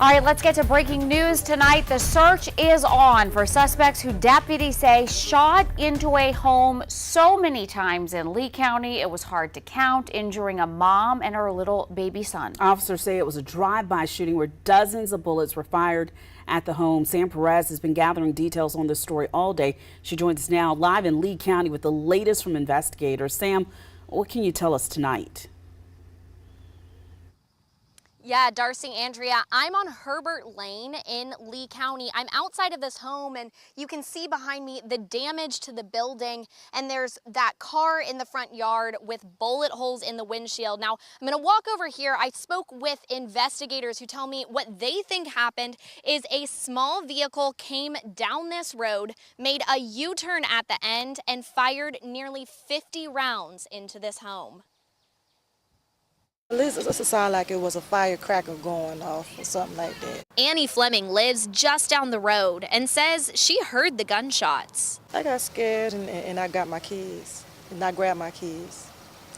All right, let's get to breaking news tonight. The search is on for suspects who deputies say shot into a home so many times in Lee County it was hard to count, injuring a mom and her little baby son. Officers say it was a drive-by shooting where dozens of bullets were fired at the home. Sam Perez has been gathering details on this story all day. She joins us now live in Lee County with the latest from investigators. Sam, what can you tell us tonight? Yeah, Darcy, Andrea, I'm on Herbert Lane in Lee County. I'm outside of this home and you can see behind me the damage to the building, and there's that car in the front yard with bullet holes in the windshield. Now, I'm gonna walk over here. I spoke with investigators who tell me what they think happened is a small vehicle came down this road, made a U-turn at the end, and fired nearly 50 rounds into this home. At least it sounded like it was a firecracker going off or something like that. Annie Fleming lives just down the road and says she heard the gunshots. I got scared and I got my kids. And I grabbed my kids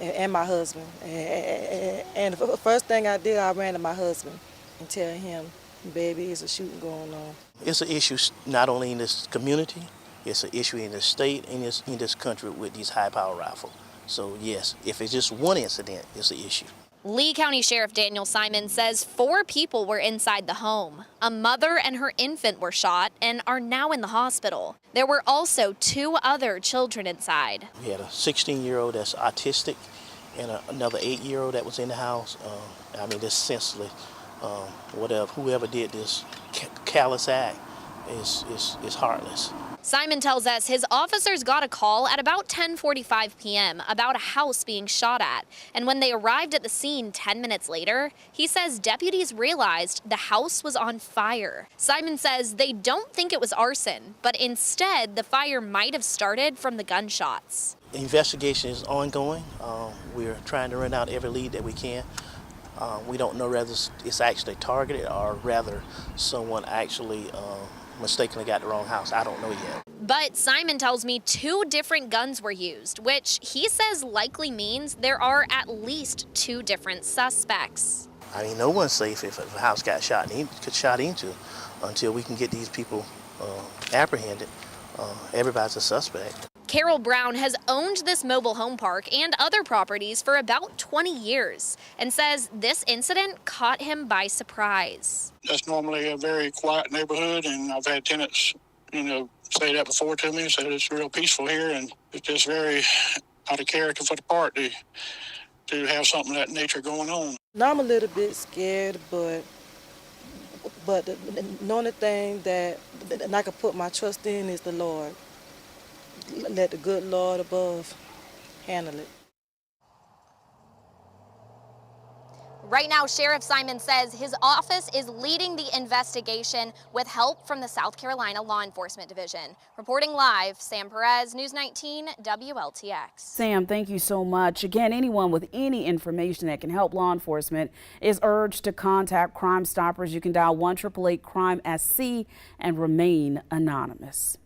and my husband. And the first thing I did, I ran to my husband and tell him, baby, there's a shooting going on. It's an issue not only in this community, it's an issue in the state and in this country with these high-power rifles. So yes, if it's just one incident, it's an issue. Lee County Sheriff Daniel Simon says 4 people were inside the home. A mother and her infant were shot and are now in the hospital. There were also 2 other children inside. We had a 16-year-old that's autistic and another 8-year-old that was in the house. I mean, this senseless, whoever did this callous act is heartless. Simon tells us his officers got a call at about 10:45 p.m. about a house being shot at. And when they arrived at the scene 10 minutes later, he says deputies realized the house was on fire. Simon says they don't think it was arson, but instead the fire might have started from the gunshots. The investigation is ongoing. We're trying to run out every lead that we can. We don't know whether it's actually targeted or rather someone actually mistakenly got the wrong house. I don't know yet. But Simon tells me 2 different guns were used, which he says likely means there are at least 2 different suspects. I mean, no one's safe if a house got shot into until we can get these people apprehended. Everybody's a suspect. Carol Brown has owned this mobile home park and other properties for about 20 years and says this incident caught him by surprise. That's normally a very quiet neighborhood, and I've had tenants, say that before to me, said it's real peaceful here, and it's just very out of character for the park to have something of that nature going on. Now I'm a little bit scared, but the only thing that I can put my trust in is the Lord. Let the good Lord above handle it. Right now, Sheriff Simon says his office is leading the investigation with help from the South Carolina Law Enforcement Division. Reporting live, Sam Perez, News 19 WLTX. Sam, thank you so much. Again, anyone with any information that can help law enforcement is urged to contact Crime Stoppers. You can dial 1-888-CRIME-SC and remain anonymous.